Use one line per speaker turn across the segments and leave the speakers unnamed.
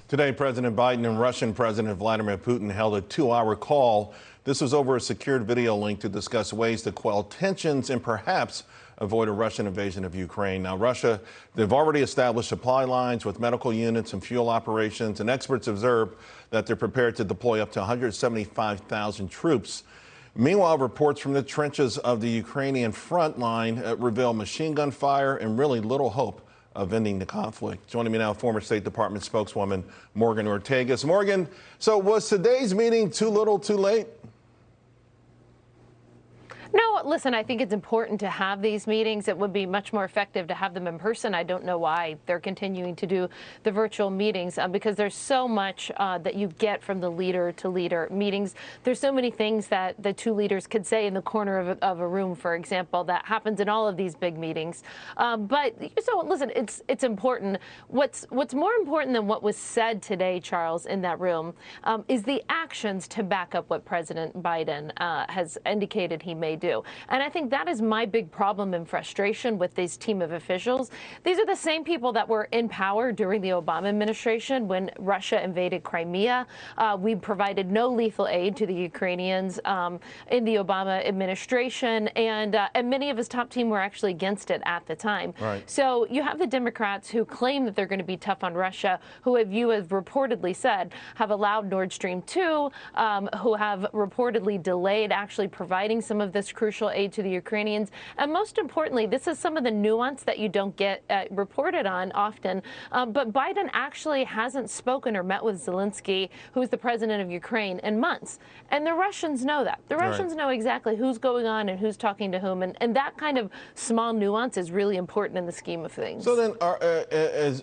Today, President Biden and Russian President Vladimir Putin held a 2-hour call. This was over a secured video link to discuss ways to quell tensions and perhaps avoid a Russian invasion of Ukraine. Now, Russia, they've already established supply lines with medical units and fuel operations, and experts observe that they're prepared to deploy up to 175,000 troops. Meanwhile, reports from the trenches of the Ukrainian front line reveal machine gun fire and really little hope of ending the conflict. Joining me now, former State Department spokeswoman Morgan Ortagus. Morgan, so was today's meeting too little, too late?
No, listen, I think it's important to have these meetings. It would be much more effective to have them in person. I don't know why they're continuing to do the virtual meetings because there's so much that you get from the leader-to-leader meetings. There's so many things that the two leaders could say in the corner of a room, for example, that happens in all of these big meetings. But so listen, it's important. What's more important than what was said today, Charles, in that room, is the actions to back up what President Biden has indicated he may do. And I think that is my big problem and frustration with this team of officials. These are the same people that were in power during the Obama administration when Russia invaded Crimea. We provided no lethal aid to the Ukrainians in the Obama administration, and many of his top team were actually against it at the time.
Right.
So you have the Democrats who claim that they're going to be tough on Russia, who have you have reportedly said have allowed Nord Stream 2, who have reportedly delayed actually providing some of this crucial aid to the Ukrainians. And most importantly, this is some of the nuance that you don't get reported on often. But Biden actually hasn't spoken or met with Zelensky, who is the president of Ukraine, in months. And the Russians know that. The Russians know exactly who's going on and who's talking to whom. And that kind of small nuance is really important in the scheme of things.
So then are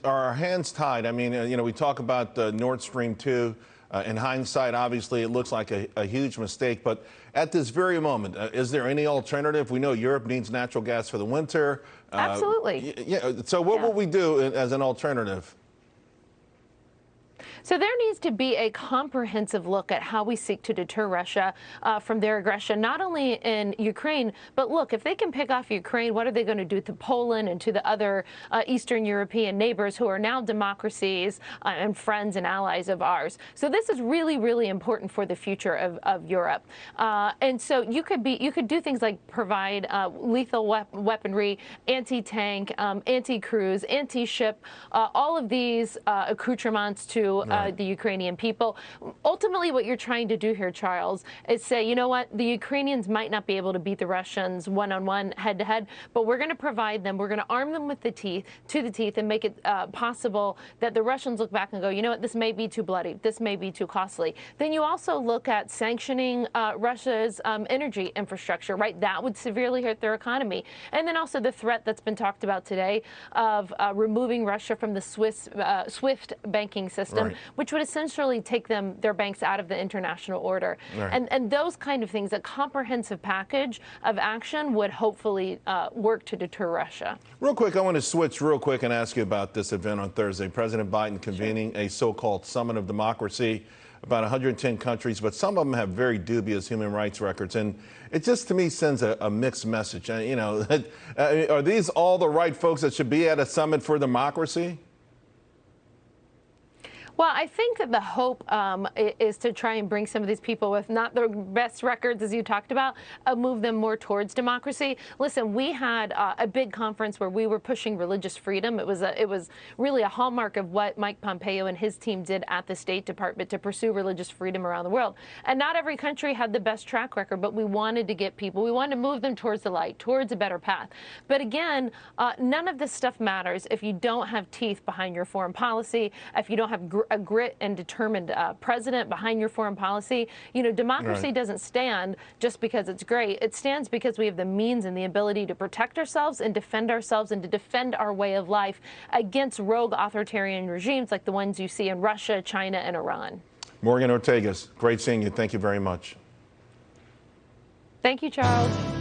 our hands tied? I mean, we talk about Nord Stream 2. In hindsight, obviously, it looks like a huge mistake. But at this very moment, is there any alternative? We know Europe needs natural gas for the winter.
Absolutely.
Yeah. So what will we do as an alternative?
So there needs to be a comprehensive look at how we seek to deter Russia from their aggression, not only in Ukraine, but look, if they can pick off Ukraine, what are they going to do to Poland and to the other Eastern European neighbors who are now democracies and friends and allies of ours? So this is really, really important for the future of Europe. And so you could do things like provide lethal weaponry, anti-tank, anti-cruise, anti-ship, all of these accoutrements to the Ukrainian people. Ultimately, what you're trying to do here, Charles, is say, you know what, the Ukrainians might not be able to beat the Russians one-on-one, head-to-head, but we're going to provide them, we're going to arm them with the teeth, and make it possible that the Russians look back and go, you know what, this may be too bloody, this may be too costly. Then you also look at sanctioning Russia's energy infrastructure, right? That would severely hurt their economy. And then also the threat that's been talked about today of removing Russia from the SWIFT banking system,
right,
which would essentially take their banks out of the international order.
Right.
And those kind of things, a comprehensive package of action would hopefully work to deter Russia.
Real quick, I want to switch real quick and ask you about this event on Thursday. President Biden convening a so-called Summit of Democracy, about 110 countries, but some of them have very dubious human rights records. And it just, to me, sends a mixed message. Are these all the right folks that should be at a summit for democracy?
Well, I think that the hope is to try and bring some of these people with not the best records, as you talked about, move them more towards democracy. Listen, we had a big conference where we were pushing religious freedom. It was really a hallmark of what Mike Pompeo and his team did at the State Department to pursue religious freedom around the world. And not every country had the best track record, but we wanted to get people, we wanted to move them towards the light, towards a better path. But again, none of this stuff matters if you don't have teeth behind your foreign policy, if you don't have a grit and determined president behind your foreign policy. Democracy doesn't stand just because it's great. It stands because we have the means and the ability to protect ourselves and to defend our way of life against rogue authoritarian regimes like the ones you see in Russia, China, and Iran.
Morgan Ortagus, great seeing you. Thank you very much.
Thank you, Charles.